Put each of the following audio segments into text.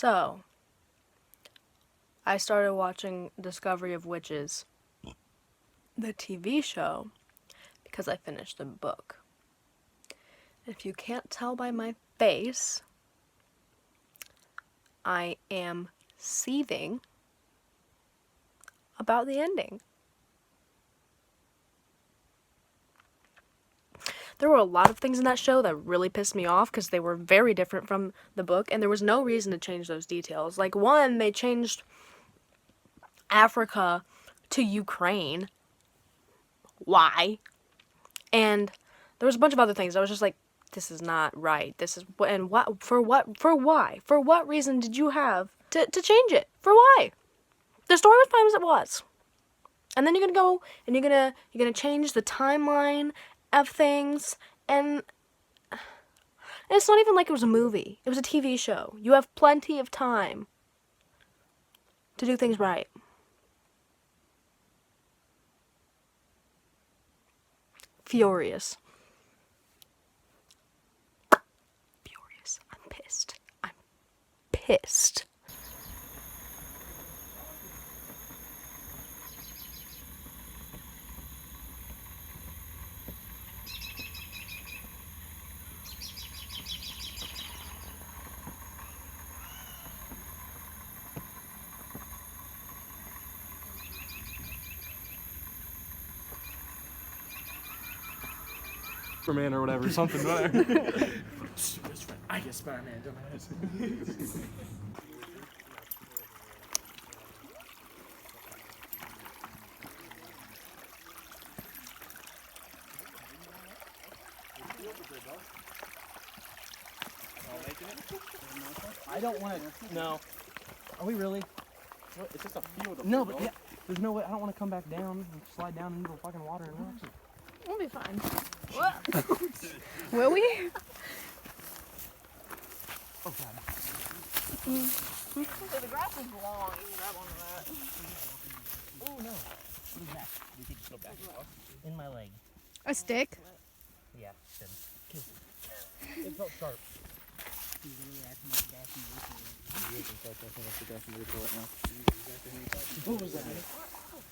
So, I started watching Discovery of Witches, the TV show, because I finished the book. If you can't tell by my face, I am seething about the ending. There were a lot of things in that show that really pissed me off because they were very different from the book, and there was no reason to change those details. Like, one, they changed Africa to Ukraine. Why? And there was a bunch of other things. I was just like, this is not right. This is, and what, for why? For what reason did you have to change it? For why? The story was fine as it was. And then you're gonna go and you're gonna change the timeline of things, and it's not even like it was a movie. It was a TV show. You have plenty of time to do things right. Furious. Furious. I'm pissed. I'm pissed. Superman or whatever, something, whatever. I get Spider-Man, dumbass. I don't want to. No. Are we really? What? It's just a field of No, but yeah. There's no way. I don't want to come back down and slide down into the fucking water and rocks. We'll be fine. What? Will we? Oh god. So the grass is long. You can grab onto that. Oh no. What is that? You think it's go back in my leg? A stick? Yeah. It felt sharp. What was that?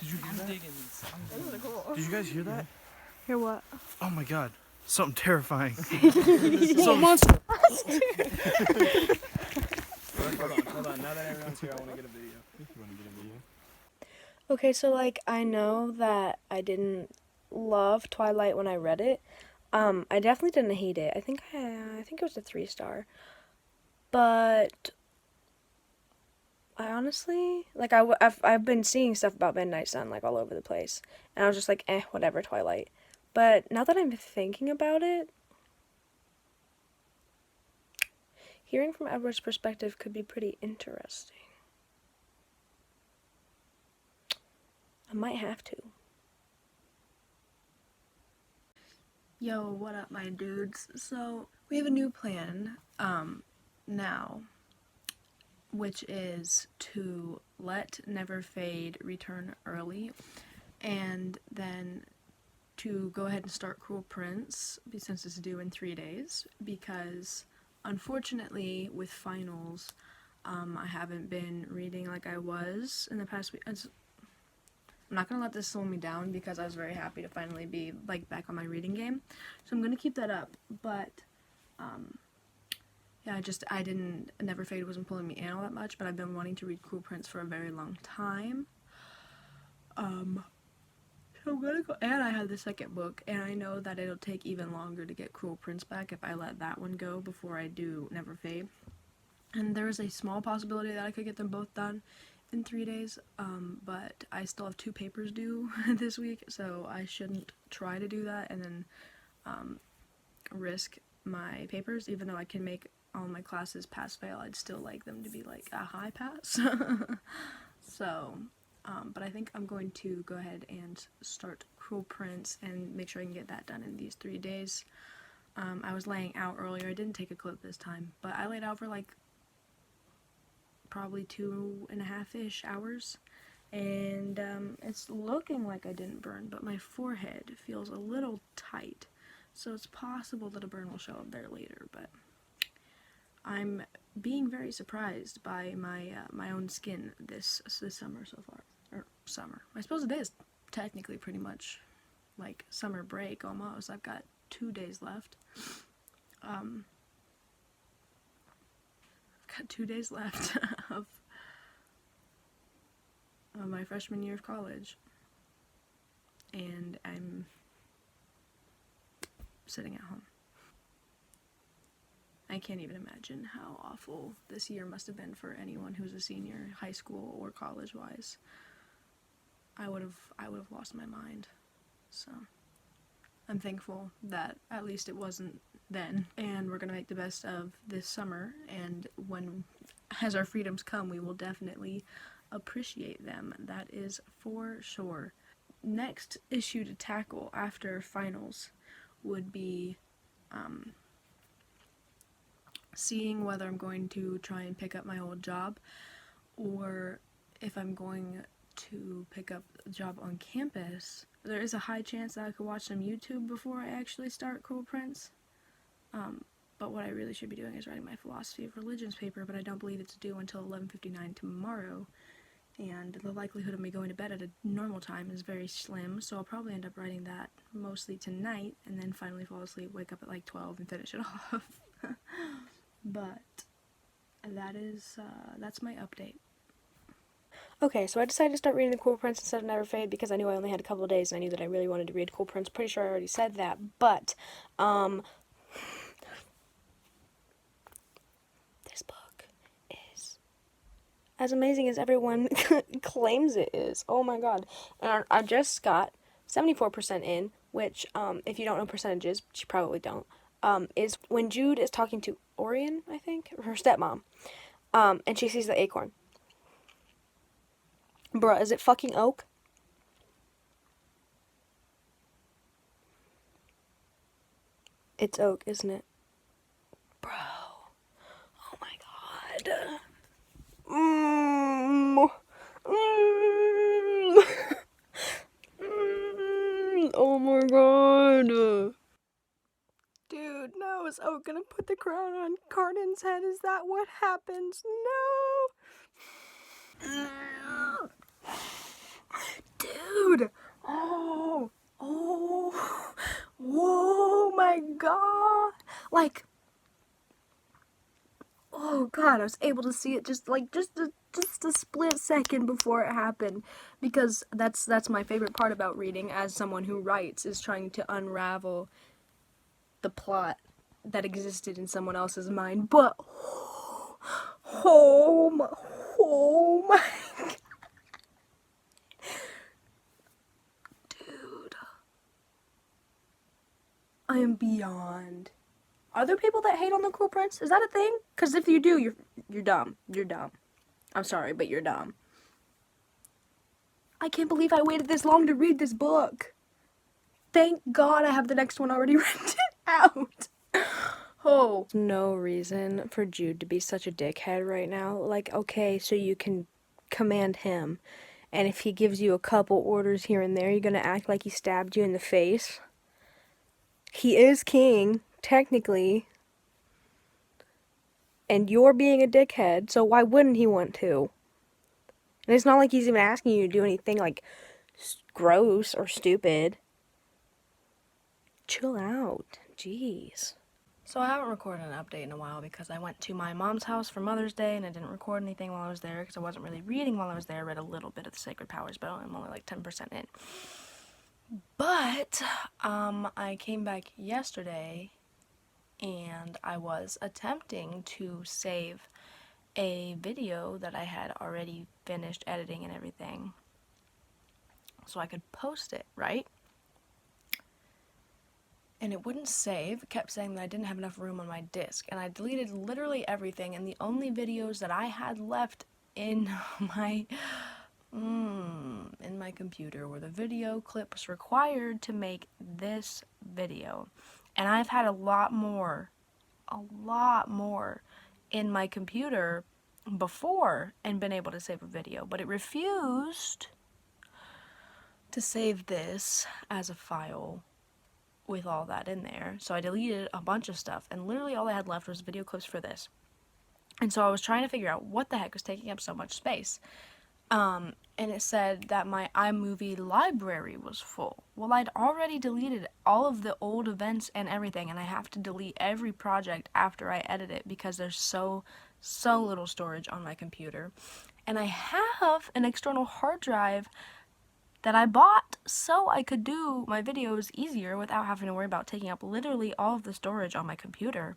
Did you hear that? Those are cool. Did you guys hear that? Hear what? Oh my god. Something terrifying. Some monster! Hold on. Now that everyone's here, I want to get a video. You want to get a video? Okay, so like I know that I didn't love Twilight when I read it. I definitely didn't hate it. I think it was a 3-star. But I honestly, like I've been seeing stuff about Midnight Sun like all over the place, and I was just like, whatever, Twilight. But now that I'm thinking about it, hearing from Edward's perspective could be pretty interesting. I might have to. Yo, what up, my dudes? So, we have a new plan, now, which is to let Never Fade return early, and then to go ahead and start Cruel Prince, since it's due in 3 days, because, unfortunately, with finals, I haven't been reading like I was in the past week. I'm not going to let this slow me down because I was very happy to finally be like back on my reading game. So I'm going to keep that up. But, yeah, Never Fade wasn't pulling me in all that much, but I've been wanting to read Cruel Prince for a very long time. So I'm going to go, and I have the second book, and I know that it'll take even longer to get Cruel Prince back if I let that one go before I do Never Fade. And there is a small possibility that I could get them both done in 3 days, but I still have 2 papers due this week, so I shouldn't try to do that and then risk my papers. Even though I can make all my classes pass-fail, I'd still like them to be like a high pass. So, but I think I'm going to go ahead and start Cruel Prince and make sure I can get that done in these 3 days. I was laying out earlier. I didn't take a clip this time, but I laid out for like probably 2.5-ish hours, and it's looking like I didn't burn, but my forehead feels a little tight, so it's possible that a burn will show up there later. But I'm being very surprised by my own skin this summer so far. Or summer. I suppose it is technically pretty much like summer break almost. I've got 2 days left. I've got 2 days left of my freshman year of college, and I'm sitting at home. I can't even imagine how awful this year must have been for anyone who's a senior, high school or college wise. I would have lost my mind. So I'm thankful that at least it wasn't then, and we're gonna make the best of this summer, and when as our freedoms come, we will definitely appreciate them. That is for sure. Next issue to tackle after finals would be seeing whether I'm going to try and pick up my old job, or if I'm going to pick up a job on campus. There is a high chance that I could watch some YouTube before I actually start Cruel Prince. But what I really should be doing is writing my philosophy of religions paper, but I don't believe it's due until 11:59 tomorrow, and the likelihood of me going to bed at a normal time is very slim, so I'll probably end up writing that mostly tonight, and then finally fall asleep, wake up at like 12 and finish it off. But that's my update. Okay, so I decided to start reading the Cool Prince instead of Never Fade because I knew I only had a couple of days and I knew that I really wanted to read Cool Prince. Pretty sure I already said that, but this book is as amazing as everyone claims it is. Oh my god. And I just got 74% in, which, if you don't know percentages, which you probably don't, is when Jude is talking to Orion, I think, her stepmom, and she sees the acorn. Bruh, is it fucking oak? It's oak, isn't it? Bro. Oh my god. Oh my god. Dude, no, is Oak gonna put the crown on Cardin's head? Is that what happens? No! Dude! Oh my god! Like, oh god, I was able to see it just a split second before it happened, because that's my favorite part about reading as someone who writes, is trying to unravel the plot that existed in someone else's mind. But oh my god. Dude, I am beyond. Are there people that hate on the Cruel Prince? Is that a thing? Because if you do, you're dumb. You're dumb. I'm sorry, but you're dumb. I can't believe I waited this long to read this book. Thank God I have the next one already rented out. Oh. No reason for Jude to be such a dickhead right now. Like, okay, so you can command him, and if he gives you a couple orders here and there, you're gonna act like he stabbed you in the face. He is king, technically, and you're being a dickhead, so why wouldn't he want to? And it's not like he's even asking you to do anything, like, gross or stupid. Chill out. Jeez. So I haven't recorded an update in a while because I went to my mom's house for Mother's Day and I didn't record anything while I was there because I wasn't really reading while I was there. I read a little bit of the Sacred Powers, but I'm only like 10% in. But I came back yesterday and I was attempting to save a video that I had already finished editing and everything so I could post it, right? And it wouldn't save. It kept saying that I didn't have enough room on my disk, and I deleted literally everything, and the only videos that I had left in my computer were the video clips required to make this video. And I've had a lot more in my computer before and been able to save a video, but it refused to save this as a file with all that in there. So I deleted a bunch of stuff, and literally all I had left was video clips for this. And so I was trying to figure out what the heck was taking up so much space. And it said that my iMovie library was full. Well, I'd already deleted all of the old events and everything, and I have to delete every project after I edit it because there's so little storage on my computer. And I have an external hard drive that I bought so I could do my videos easier without having to worry about taking up literally all of the storage on my computer.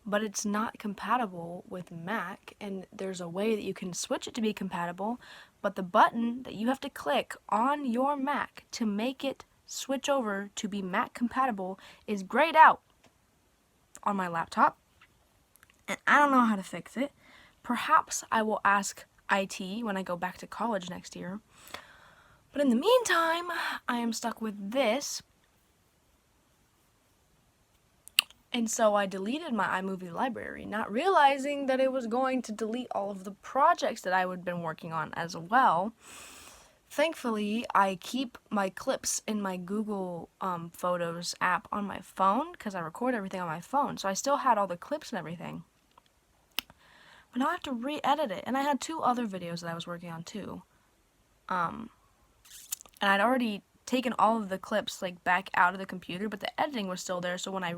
But it's not compatible with Mac, and there's a way that you can switch it to be compatible, but the button that you have to click on your Mac to make it switch over to be Mac compatible is grayed out on my laptop, and I don't know how to fix it. Perhaps I will ask IT when I go back to college next year. But in the meantime, I am stuck with this. And so I deleted my iMovie library, not realizing that it was going to delete all of the projects that I had been working on as well. Thankfully, I keep my clips in my Google Photos app on my phone because I record everything on my phone. So I still had all the clips and everything. But now I have to re-edit it. And I had 2 other videos that I was working on too. And I'd already taken all of the clips like back out of the computer, but the editing was still there. So when I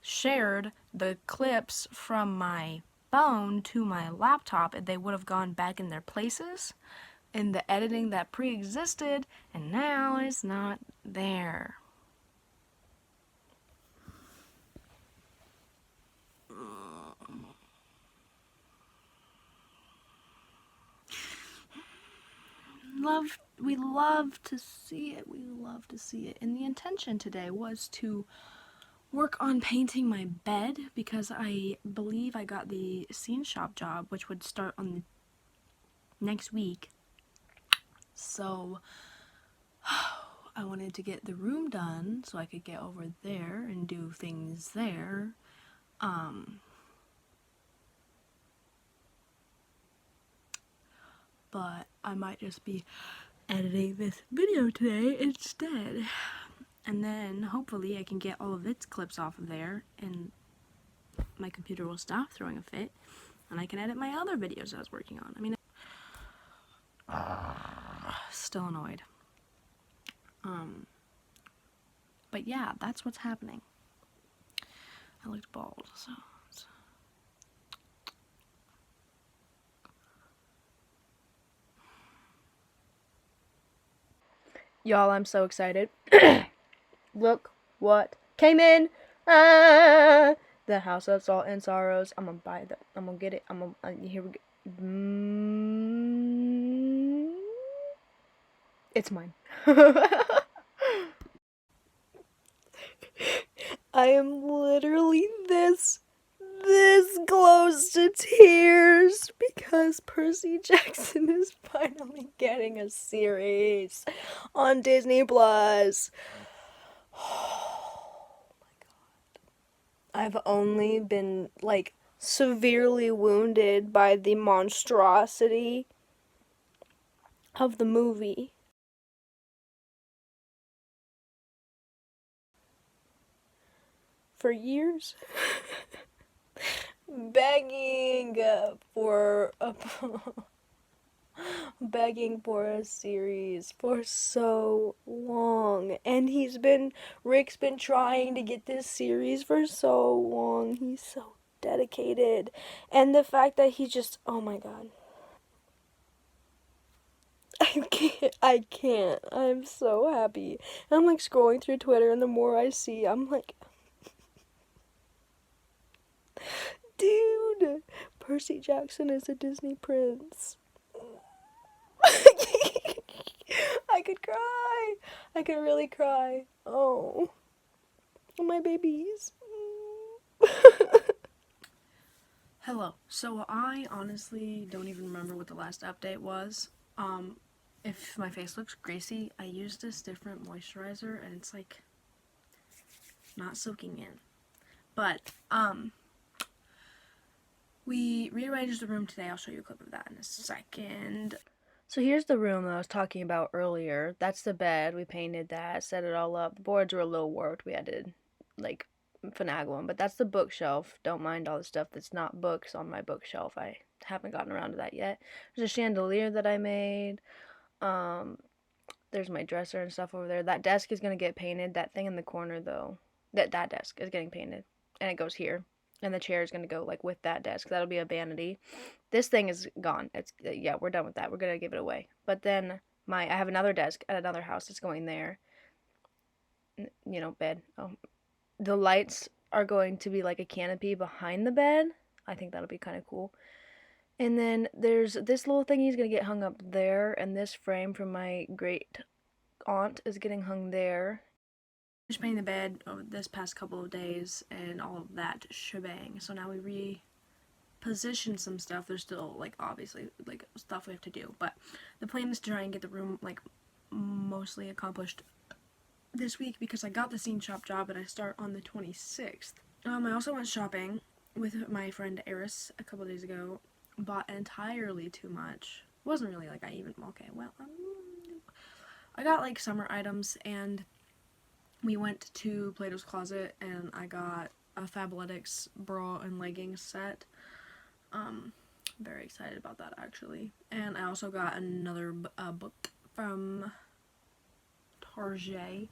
shared the clips from my phone to my laptop, they would have gone back in their places in the editing that pre-existed, and now it's not there. We love to see it. We love to see it. And the intention today was to work on painting my bed because I believe I got the scene shop job, which would start on the next week. So I wanted to get the room done so I could get over there and do things there. But I might just be editing this video today instead. And then hopefully I can get all of its clips off of there and my computer will stop throwing a fit and I can edit my other videos I was working on. I mean, still annoyed. But yeah, that's what's happening. I looked bald, so y'all, I'm so excited. Look what came in. The House of Salt and Sorrows. I'm gonna buy that. I'm gonna get it. Here we go. It's mine. I am literally this close to tears because Percy Jackson is finally getting a series on Disney Plus. Oh my god. I've only been like severely wounded by the monstrosity of the movie. For years. Begging for a series for so long, and Rick's been trying to get this series for so long. He's so dedicated, and the fact that he just, oh my god, I can't, I'm so happy. And I'm like scrolling through Twitter, and the more I see, I'm like, dude, Percy Jackson is a Disney prince. I could cry. I could really cry. Oh, my babies. Hello. So I honestly don't even remember what the last update was. If my face looks greasy, I used this different moisturizer and it's like not soaking in. But we rearranged the room today. I'll show you a clip of that in a second. So here's the room that I was talking about earlier. That's the bed. We painted that, set it all up. The boards were a little warped. We had to like finagle them. But that's the bookshelf. Don't mind all the stuff that's not books on my bookshelf. I haven't gotten around to that yet. There's a chandelier that I made. There's my dresser and stuff over there. That desk is gonna get painted. That thing in the corner though, that desk is getting painted, and it goes here. And the chair is gonna go like with that desk. That'll be a vanity. This thing is gone. It's yeah, we're done with that. We're gonna give it away. But then I have another desk at another house that's going there. You know, bed. Oh, the lights are going to be like a canopy behind the bed. I think that'll be kind of cool. And then there's this little thing he's gonna get hung up there, and this frame from my great aunt is getting hung there. Just painting the bed over this past couple of days and all of that shebang. So now we reposition some stuff. There's still like obviously like stuff we have to do, but the plan is to try and get the room like mostly accomplished this week because I got the scene shop job and I start on the 26th. I also went shopping with my friend Eris a couple days ago. Bought entirely too much. Wasn't really like I got like summer items, and we went to Plato's Closet and I got a Fabletics bra and leggings set. Very excited about that actually. And I also got another book from Target.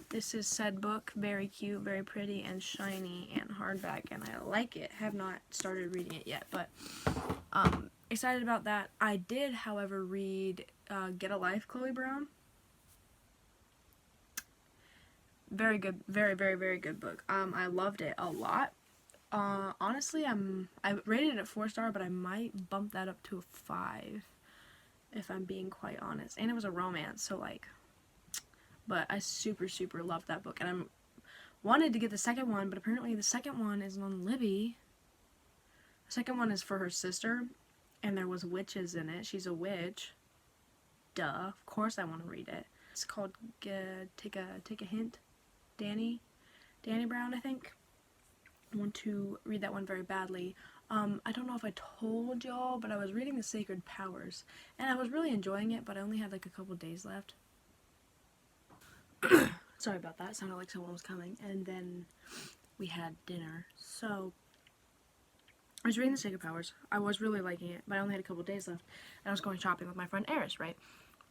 This is said book, very cute, very pretty, and shiny, and hardback, and I like it. Have not started reading it yet, but excited about that. I did, however, read Get a Life, Chloe Brown. Very good, very, very, very good book. I loved it a lot. Honestly, I rated it at 4-star, but I might bump that up to a 5, if I'm being quite honest. And it was a romance, so like. But I super, super loved that book. And I wanted to get the second one, but apparently the second one is on Libby. The second one is for her sister, and there was witches in it. She's a witch. Duh. Of course I want to read it. It's called Take a Hint. Danny Brown, I think. I want to read that one very badly. I don't know if I told y'all, but I was reading The Sacred Powers, and I was really enjoying it, but I only had like a couple days left. Sorry about that. It sounded like someone was coming. And then we had dinner. So I was reading The Sacred Powers. I was really liking it, but I only had a couple days left. And I was going shopping with my friend Eris, right?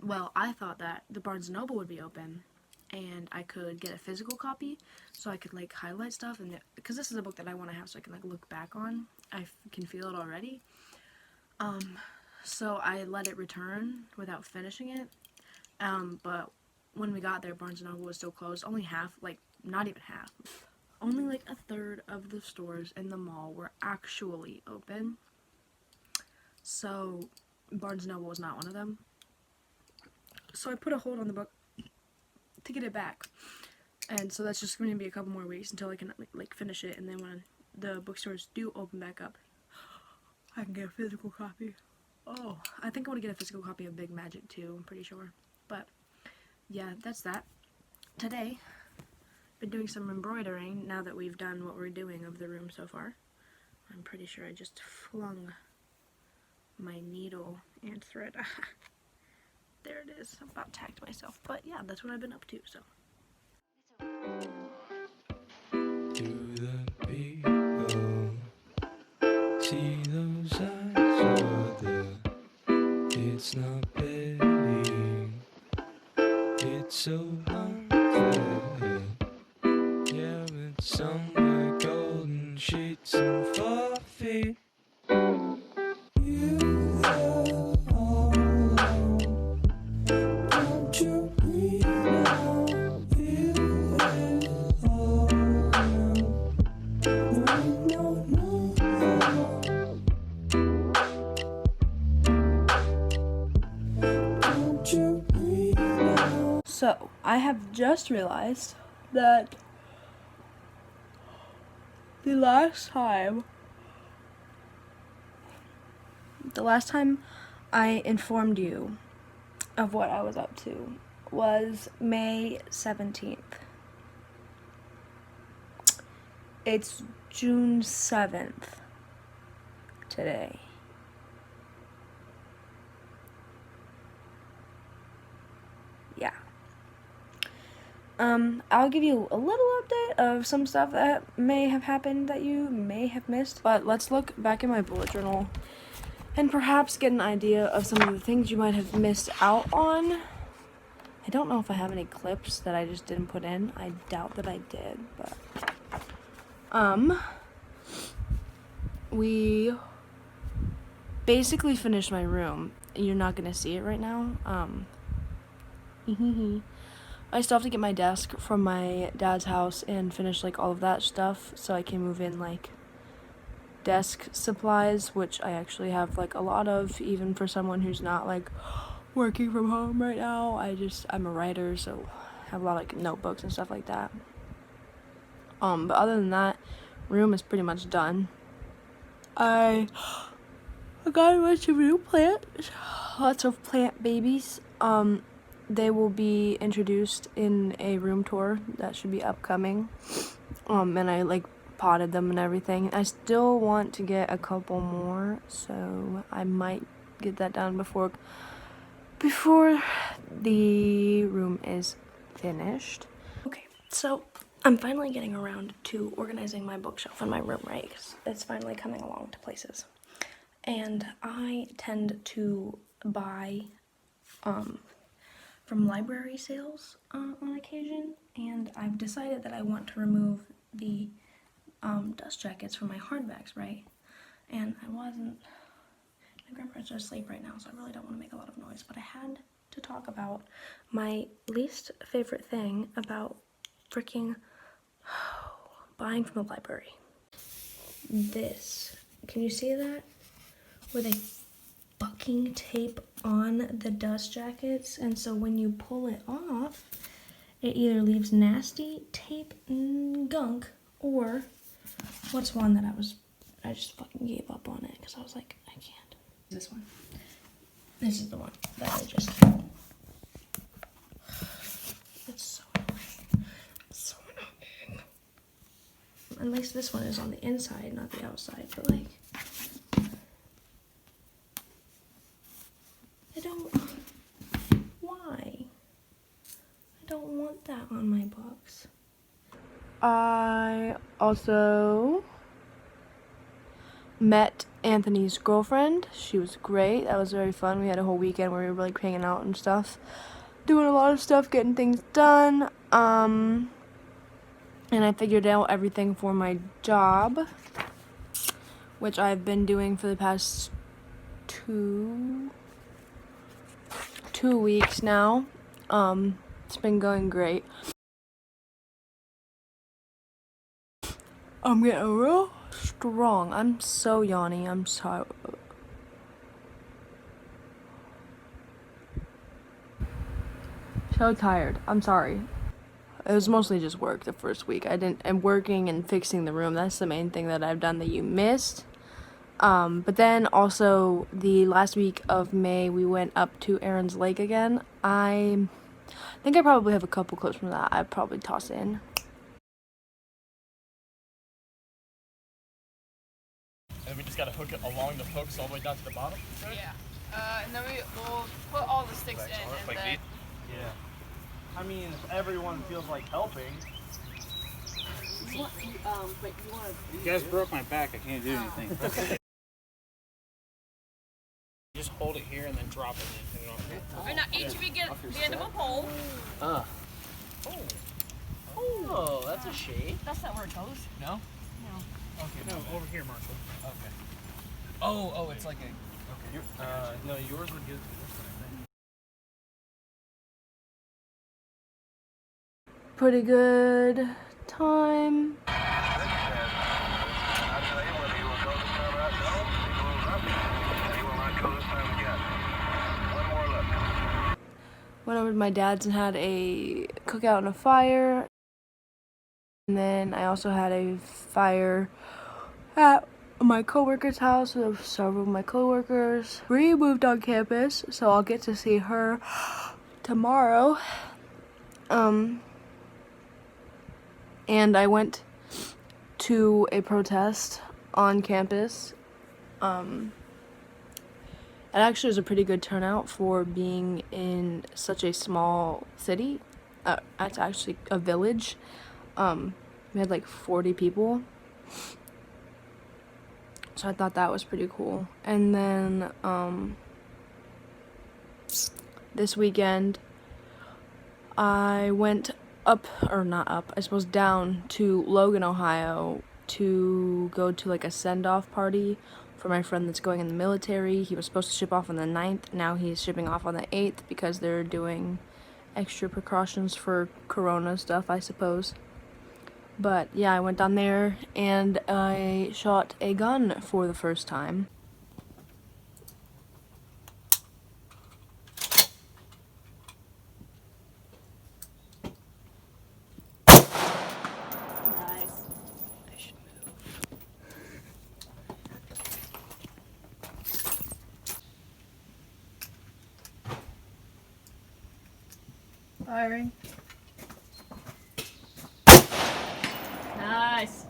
Well, I thought that the Barnes & Noble would be open and I could get a physical copy so I could like highlight stuff, and because this is a book that I want to have so I can like look back on. I can feel it already. So I let it return without finishing it. But when we got there, Barnes & Noble was still closed. Only half, like, not even half. Only like a third of the stores in the mall were actually open. So, Barnes & Noble was not one of them. So I put a hold on the book to get it back. And so that's just going to be a couple more weeks until I can, like, finish it. And then when the bookstores do open back up, I can get a physical copy. Oh, I think I want to get a physical copy of Big Magic, too. I'm pretty sure. But yeah, that's that. Today, been doing some embroidering now that we've done what we're doing of the room so far. I'm pretty sure I just flung my needle and thread. There it is. I about tagged myself. But yeah, that's what I've been up to, so. To the people, see those eyes or the, it's not begging. It's so unfair. Yeah, but somewhere golden sheets and 4 feet. You are all alone. Don't you breathe now? You are all alone. No, no, no. Don't you breathe now? So, I have just realized that the last time I informed you of what I was up to was May 17th. It's June 7th today. Yeah. I'll give you a little update of some stuff that may have happened that you may have missed. But let's look back in my bullet journal and perhaps get an idea of some of the things you might have missed out on. I don't know if I have any clips that I just didn't put in. I doubt that I did, but we basically finished my room. You're not gonna see it right now. I still have to get my desk from my dad's house and finish like all of that stuff so I can move in like desk supplies, which I actually have like a lot of, even for someone who's not like working from home right now. I'm a writer, so I have a lot of like notebooks and stuff like that. But other than that, room is pretty much done. I got a bunch of new plants, lots of plant babies. They will be introduced in a room tour that should be upcoming. And I like potted them and everything. I still want to get a couple more, so I might get that done before the room is finished. Okay, so I'm finally getting around to organizing my bookshelf in my room, right? 'Cause it's finally coming along to places. And I tend to buy from library sales on occasion, and I've decided that I want to remove the dust jackets from my hardbacks, right? And my grandparents are asleep right now, so I really don't want to make a lot of noise, but I had to talk about my least favorite thing about freaking buying from the library. This, can you see that? Where they fucking tape on the dust jackets, and so when you pull it off, it either leaves nasty tape gunk, or what's one that I just fucking gave up on it because I was like, I can't. This one. This is the one that I just. It's so annoying. It's so annoying. At least this one is on the inside, not the outside, but like. Why? I don't want that on my books. I also met Anthony's girlfriend. She was great. That was very fun. We had a whole weekend where we were like hanging out and stuff, doing a lot of stuff, getting things done. And I figured out everything for my job, which I've been doing for the past two weeks now. It's been going great. I'm getting real strong. I'm so yawny. I'm so tired. I'm sorry. It was mostly just work the first week. I'm working and fixing the room. That's the main thing that I've done that you missed. But then also the last week of May, we went up to Aaron's Lake again. I think I probably have a couple clips from that I'd probably toss in. And we just gotta hook it along the hooks all the way down to the bottom? Right? Yeah. And then we'll put all the sticks in, and Like then. Yeah. I mean, if everyone feels like helping. But you want to. You guys broke my back. I can't do anything. Just hold it here and then drop it in. Or not, each of you get the end of a pole. Oh, that's a shade. That's not where it goes. No? No. Okay. No, over here, Marshall. Okay. Oh, it's like a. Okay. No, yours would get this one, I think. Pretty good time. Went over to my dad's and had a cookout and a fire. And then I also had a fire at my coworker's house with several of my coworkers. Bree moved on campus, so I'll get to see her tomorrow. And I went to a protest on campus. It actually was a pretty good turnout for being in such a small city. it's actually a village. We had like 40 people. So I thought that was pretty cool. And then this weekend I went down to Logan, Ohio to go to like a send-off party for my friend that's going in the military. He was supposed to ship off on the 9th. Now he's shipping off on the 8th because they're doing extra precautions for corona stuff, I suppose. But yeah, I went down there and I shot a gun for the first time. Nice. Firing. Nice.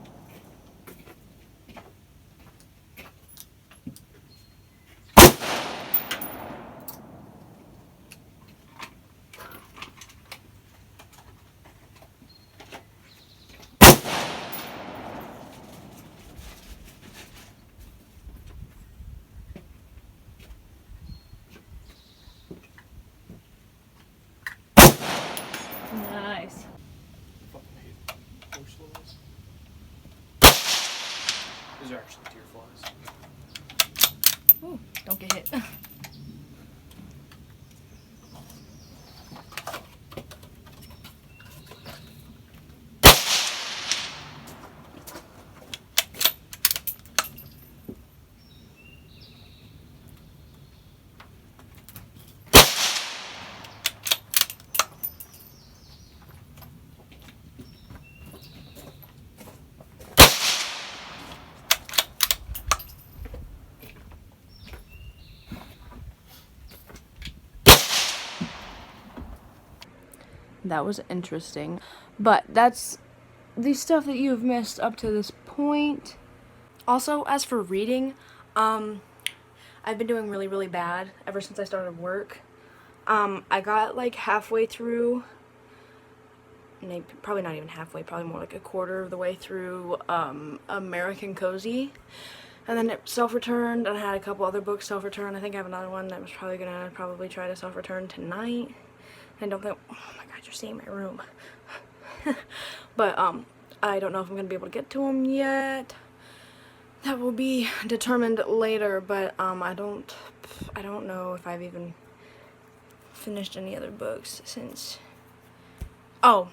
Nice. Fucking hate bush flies. These are actually deer flies. Ooh, don't get hit. That was interesting. But that's the stuff that you've missed up to this point. Also, as for reading, I've been doing really, really bad ever since I started work. I got like halfway through, maybe, probably not even halfway, probably more like a quarter of the way through American Cozy. And then it self-returned, and I had a couple other books self-returned. I think I have another one that was probably gonna try to self-return tonight. I don't think, oh my god, you're seeing my room. But I don't know if I'm gonna be able to get to them yet. That will be determined later, but I don't know if I've even finished any other books since. Oh,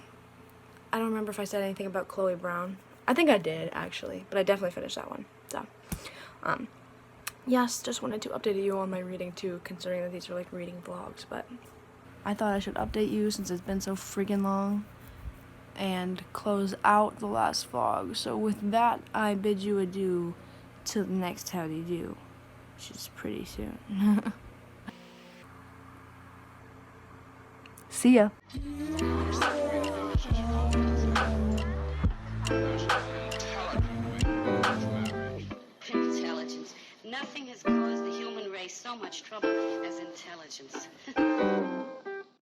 I don't remember if I said anything about Chloe Brown. I think I did actually, but I definitely finished that one. So, yes, just wanted to update you on my reading too, considering that these are like reading vlogs, but I thought I should update you since it's been so freaking long and close out the last vlog. So with that, I bid you adieu till the next howdy do, which is pretty soon. See ya. Intelligence. Nothing has caused the human race so much trouble as intelligence.